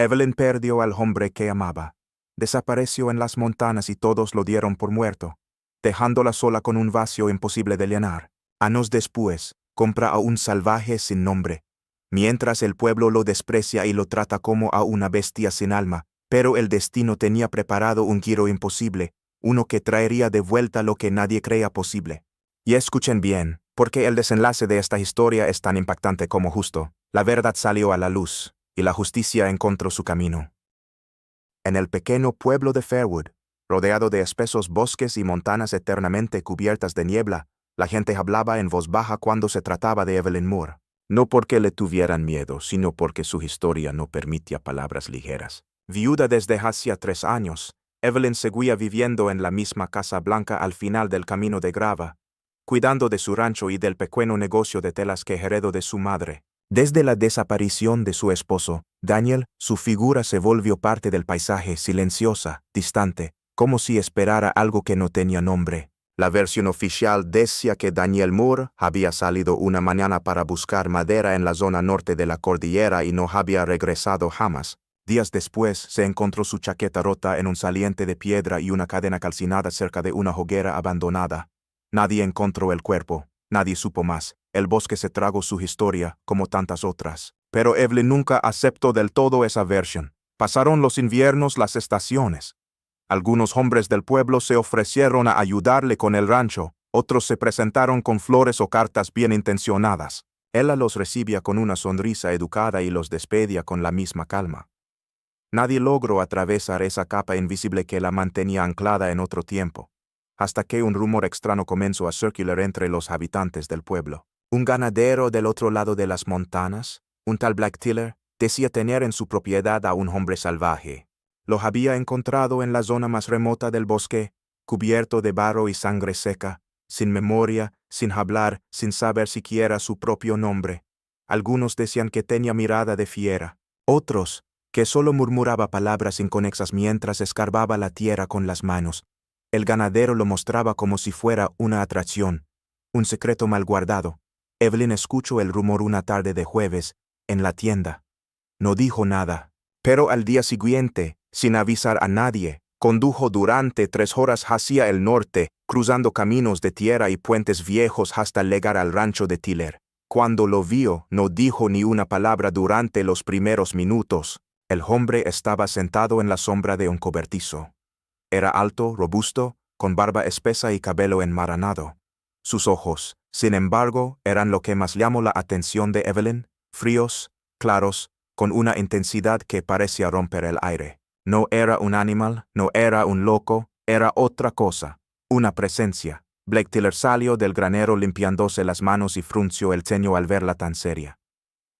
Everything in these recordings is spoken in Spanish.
Evelyn perdió al hombre que amaba. Desapareció en las montañas y todos lo dieron por muerto, dejándola sola con un vacío imposible de llenar. Años después, compra a un salvaje sin nombre, mientras el pueblo lo desprecia y lo trata como a una bestia sin alma, pero el destino tenía preparado un giro imposible, uno que traería de vuelta lo que nadie creía posible. Y escuchen bien, porque el desenlace de esta historia es tan impactante como justo. La verdad salió a la luz, y la justicia encontró su camino. En el pequeño pueblo de Fairwood, rodeado de espesos bosques y montañas eternamente cubiertas de niebla, la gente hablaba en voz baja cuando se trataba de Evelyn Moore. No porque le tuvieran miedo, sino porque su historia no permitía palabras ligeras. Viuda desde hacía 3 años, Evelyn seguía viviendo en la misma casa blanca al final del camino de grava, cuidando de su rancho y del pequeño negocio de telas que heredó de su madre. Desde la desaparición de su esposo, Daniel, su figura se volvió parte del paisaje, silenciosa, distante, como si esperara algo que no tenía nombre. La versión oficial decía que Daniel Moore había salido una mañana para buscar madera en la zona norte de la cordillera y no había regresado jamás. Días después se encontró su chaqueta rota en un saliente de piedra y una cadena calcinada cerca de una hoguera abandonada. Nadie encontró el cuerpo, nadie supo más. El bosque se tragó su historia, como tantas otras. Pero Evelyn nunca aceptó del todo esa versión. Pasaron los inviernos, las estaciones. Algunos hombres del pueblo se ofrecieron a ayudarle con el rancho, otros se presentaron con flores o cartas bien intencionadas. Ella los recibía con una sonrisa educada y los despedía con la misma calma. Nadie logró atravesar esa capa invisible que la mantenía anclada en otro tiempo, hasta que un rumor extraño comenzó a circular entre los habitantes del pueblo. Un ganadero del otro lado de las montañas, un tal Black Tiller, decía tener en su propiedad a un hombre salvaje. Lo había encontrado en la zona más remota del bosque, cubierto de barro y sangre seca, sin memoria, sin hablar, sin saber siquiera su propio nombre. Algunos decían que tenía mirada de fiera, otros, que solo murmuraba palabras inconexas mientras escarbaba la tierra con las manos. El ganadero lo mostraba como si fuera una atracción, un secreto mal guardado. Evelyn escuchó el rumor una tarde de jueves, en la tienda. No dijo nada, pero al día siguiente, sin avisar a nadie, condujo durante 3 horas hacia el norte, cruzando caminos de tierra y puentes viejos hasta llegar al rancho de Tiller. Cuando lo vio, no dijo ni una palabra durante los primeros minutos. El hombre estaba sentado en la sombra de un cobertizo. Era alto, robusto, con barba espesa y cabello enmaranado. Sus ojos, sin embargo, eran lo que más llamó la atención de Evelyn, fríos, claros, con una intensidad que parecía romper el aire. No era un animal, no era un loco, era otra cosa, una presencia. Blake Tiller salió del granero limpiándose las manos y frunció el ceño al verla tan seria.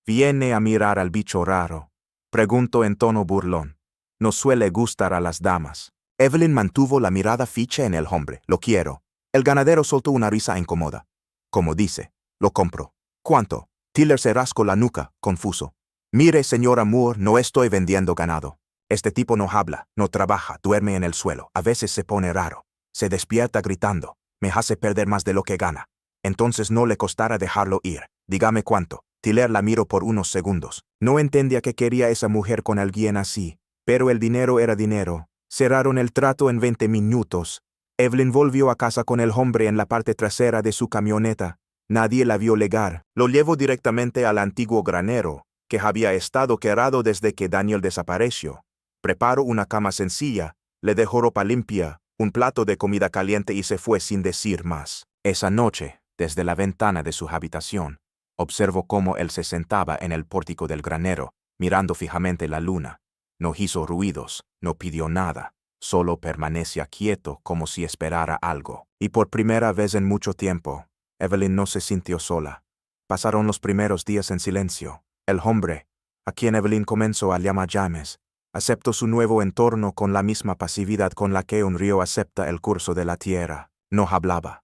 «¿Viene a mirar al bicho raro?», preguntó en tono burlón. «No suele gustar a las damas». Evelyn mantuvo la mirada fija en el hombre. «Lo quiero». El ganadero soltó una risa incómoda. «Como dice, lo compro». «¿Cuánto?». Tiller se rascó la nuca, confuso. «Mire, señora Moore, no estoy vendiendo ganado. Este tipo no habla, no trabaja, duerme en el suelo, a veces se pone raro. Se despierta gritando, me hace perder más de lo que gana. Entonces no le costará dejarlo ir. Dígame cuánto». Tiller la miró por unos segundos. No entendía qué quería esa mujer con alguien así, pero el dinero era dinero. Cerraron el trato en 20 minutos. Evelyn volvió a casa con el hombre en la parte trasera de su camioneta. Nadie la vio llegar. Lo llevó directamente al antiguo granero, que había estado cerrado desde que Daniel desapareció. Preparó una cama sencilla, le dejó ropa limpia, un plato de comida caliente y se fue sin decir más. Esa noche, desde la ventana de su habitación, observó cómo él se sentaba en el pórtico del granero, mirando fijamente la luna. No hizo ruidos, no pidió nada, solo permanecía quieto como si esperara algo. Y por primera vez en mucho tiempo, Evelyn no se sintió sola. Pasaron los primeros días en silencio. El hombre, a quien Evelyn comenzó a llamar James, aceptó su nuevo entorno con la misma pasividad con la que un río acepta el curso de la tierra. No hablaba.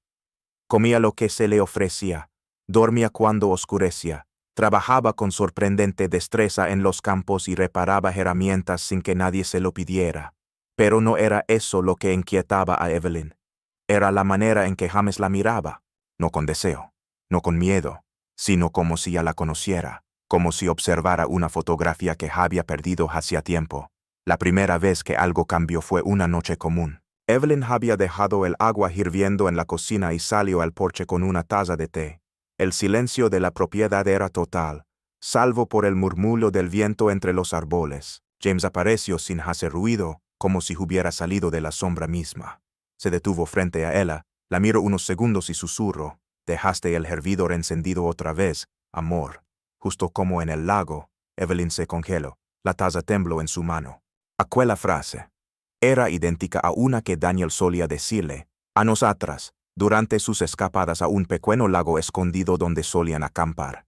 Comía lo que se le ofrecía. Dormía cuando oscurecía, trabajaba con sorprendente destreza en los campos y reparaba herramientas sin que nadie se lo pidiera. Pero no era eso lo que inquietaba a Evelyn. Era la manera en que James la miraba, no con deseo, no con miedo, sino como si ya la conociera. como si observara una fotografía que había perdido hacía tiempo. La primera vez que algo cambió fue una noche común. Evelyn había dejado el agua hirviendo en la cocina y salió al porche con una taza de té. El silencio de la propiedad era total, salvo por el murmullo del viento entre los árboles. James apareció sin hacer ruido, como si hubiera salido de la sombra misma. Se detuvo frente a ella, la miró unos segundos y susurró: «Dejaste el hervidor encendido otra vez, amor». Justo como en el lago, Evelyn se congeló. La taza tembló en su mano. Aquella frase era idéntica a una que Daniel solía decirle años atrás, durante sus escapadas a un pequeño lago escondido donde solían acampar.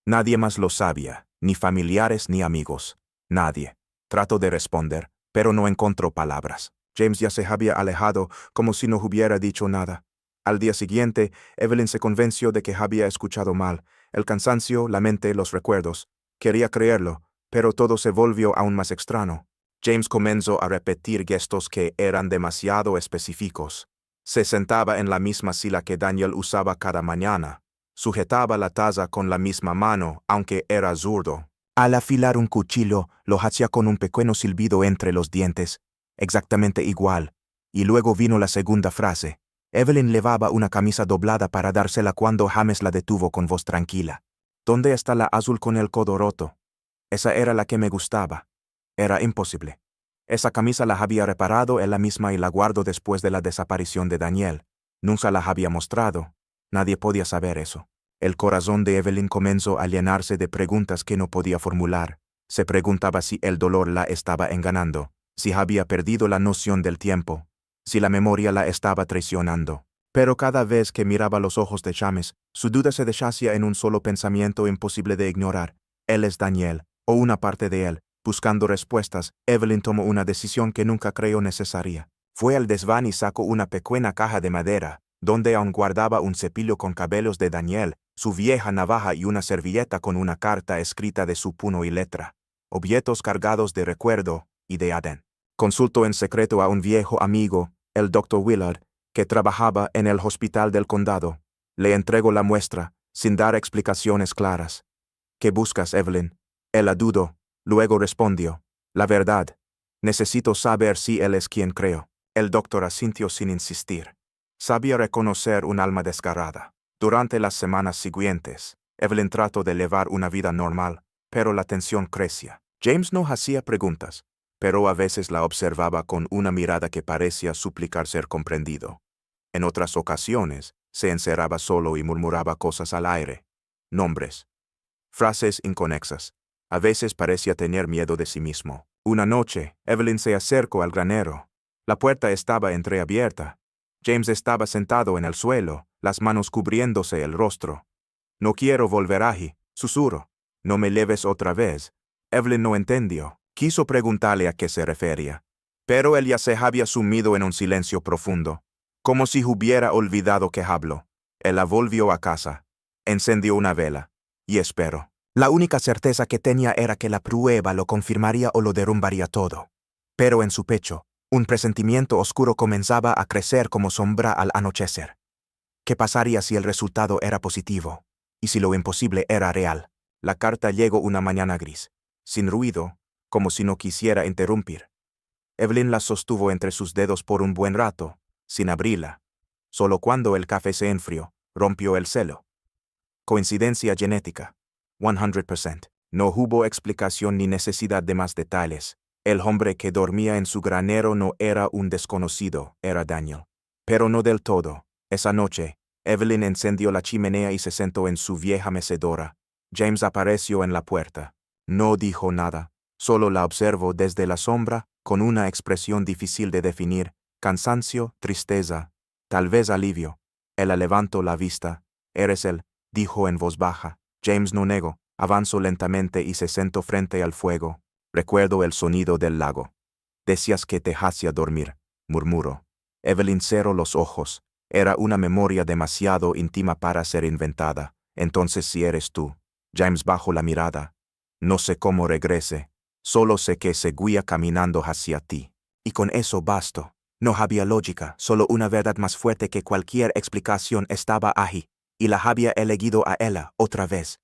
Nadie más lo sabía, ni familiares ni amigos. Nadie. Trató de responder, pero no encontró palabras. James ya se había alejado, como si no hubiera dicho nada. Al día siguiente, Evelyn se convenció de que había escuchado mal. El cansancio, la mente, los recuerdos. Quería creerlo, pero todo se volvió aún más extraño. James comenzó a repetir gestos que eran demasiado específicos. Se sentaba en la misma silla que Daniel usaba cada mañana. Sujetaba la taza con la misma mano, aunque era zurdo. Al afilar un cuchillo, lo hacía con un pequeño silbido entre los dientes, exactamente igual. Y luego vino la segunda frase. Evelyn llevaba una camisa doblada para dársela cuando James la detuvo con voz tranquila. «¿Dónde está la azul con el codo roto? Esa era la que me gustaba». Era imposible. Esa camisa la había reparado ella misma y la guardó después de la desaparición de Daniel. Nunca la había mostrado. Nadie podía saber eso. El corazón de Evelyn comenzó a llenarse de preguntas que no podía formular. Se preguntaba si el dolor la estaba engañando, si había perdido la noción del tiempo, si la memoria la estaba traicionando. Pero cada vez que miraba los ojos de James, su duda se deshacía en un solo pensamiento imposible de ignorar. Él es Daniel, o una parte de él. Buscando respuestas, Evelyn tomó una decisión que nunca creyó necesaria. Fue al desván y sacó una pequeña caja de madera, donde aún guardaba un cepillo con cabellos de Daniel, su vieja navaja y una servilleta con una carta escrita de su puño y letra. Objetos cargados de recuerdo y de adén. Consultó en secreto a un viejo amigo, el Dr. Willard, que trabajaba en el hospital del condado. Le entregó la muestra, sin dar explicaciones claras. «¿Qué buscas, Evelyn?» Ella dudó. Luego respondió: «La verdad. Necesito saber si él es quien creo». El doctor asintió sin insistir. Sabía reconocer un alma desgarrada. Durante las semanas siguientes, Evelyn trató de llevar una vida normal, pero la tensión crecía. James no hacía preguntas, pero a veces la observaba con una mirada que parecía suplicar ser comprendido. En otras ocasiones, se encerraba solo y murmuraba cosas al aire. Nombres. Frases inconexas. A veces parecía tener miedo de sí mismo. Una noche, Evelyn se acercó al granero. La puerta estaba entreabierta. James estaba sentado en el suelo, las manos cubriéndose el rostro. «No quiero volver allí», susurró. «No me lleves otra vez». Evelyn no entendió. Quiso preguntarle a qué se refería, pero él ya se había sumido en un silencio profundo, como si hubiera olvidado que habló. Él la volvió a casa, encendió una vela y esperó. La única certeza que tenía era que la prueba lo confirmaría o lo derrumbaría todo. Pero en su pecho, un presentimiento oscuro comenzaba a crecer como sombra al anochecer. ¿Qué pasaría si el resultado era positivo? ¿Y si lo imposible era real? La carta llegó una mañana gris, sin ruido, como si no quisiera interrumpir. Evelyn la sostuvo entre sus dedos por un buen rato, sin abrirla. Solo cuando el café se enfrió, rompió el celo. Coincidencia genética. 100%. No hubo explicación ni necesidad de más detalles. El hombre que dormía en su granero no era un desconocido, era Daniel. Pero no del todo. Esa noche, Evelyn encendió la chimenea y se sentó en su vieja mecedora. James apareció en la puerta. No dijo nada, solo la observó desde la sombra, con una expresión difícil de definir, cansancio, tristeza, tal vez alivio. Ella levantó la vista. «¿Eres él?», dijo en voz baja. James no negó, avanzó lentamente y se sentó frente al fuego. «Recuerdo el sonido del lago. Decías que te hacía dormir», murmuró. Evelyn cerró los ojos. Era una memoria demasiado íntima para ser inventada. «Entonces si eres tú». James bajó la mirada. «No sé cómo regrese. Solo sé que seguía caminando hacia ti. Y con eso bastó. No había lógica, solo una verdad más fuerte que cualquier explicación estaba allí. Y la había elegido a ella, otra vez.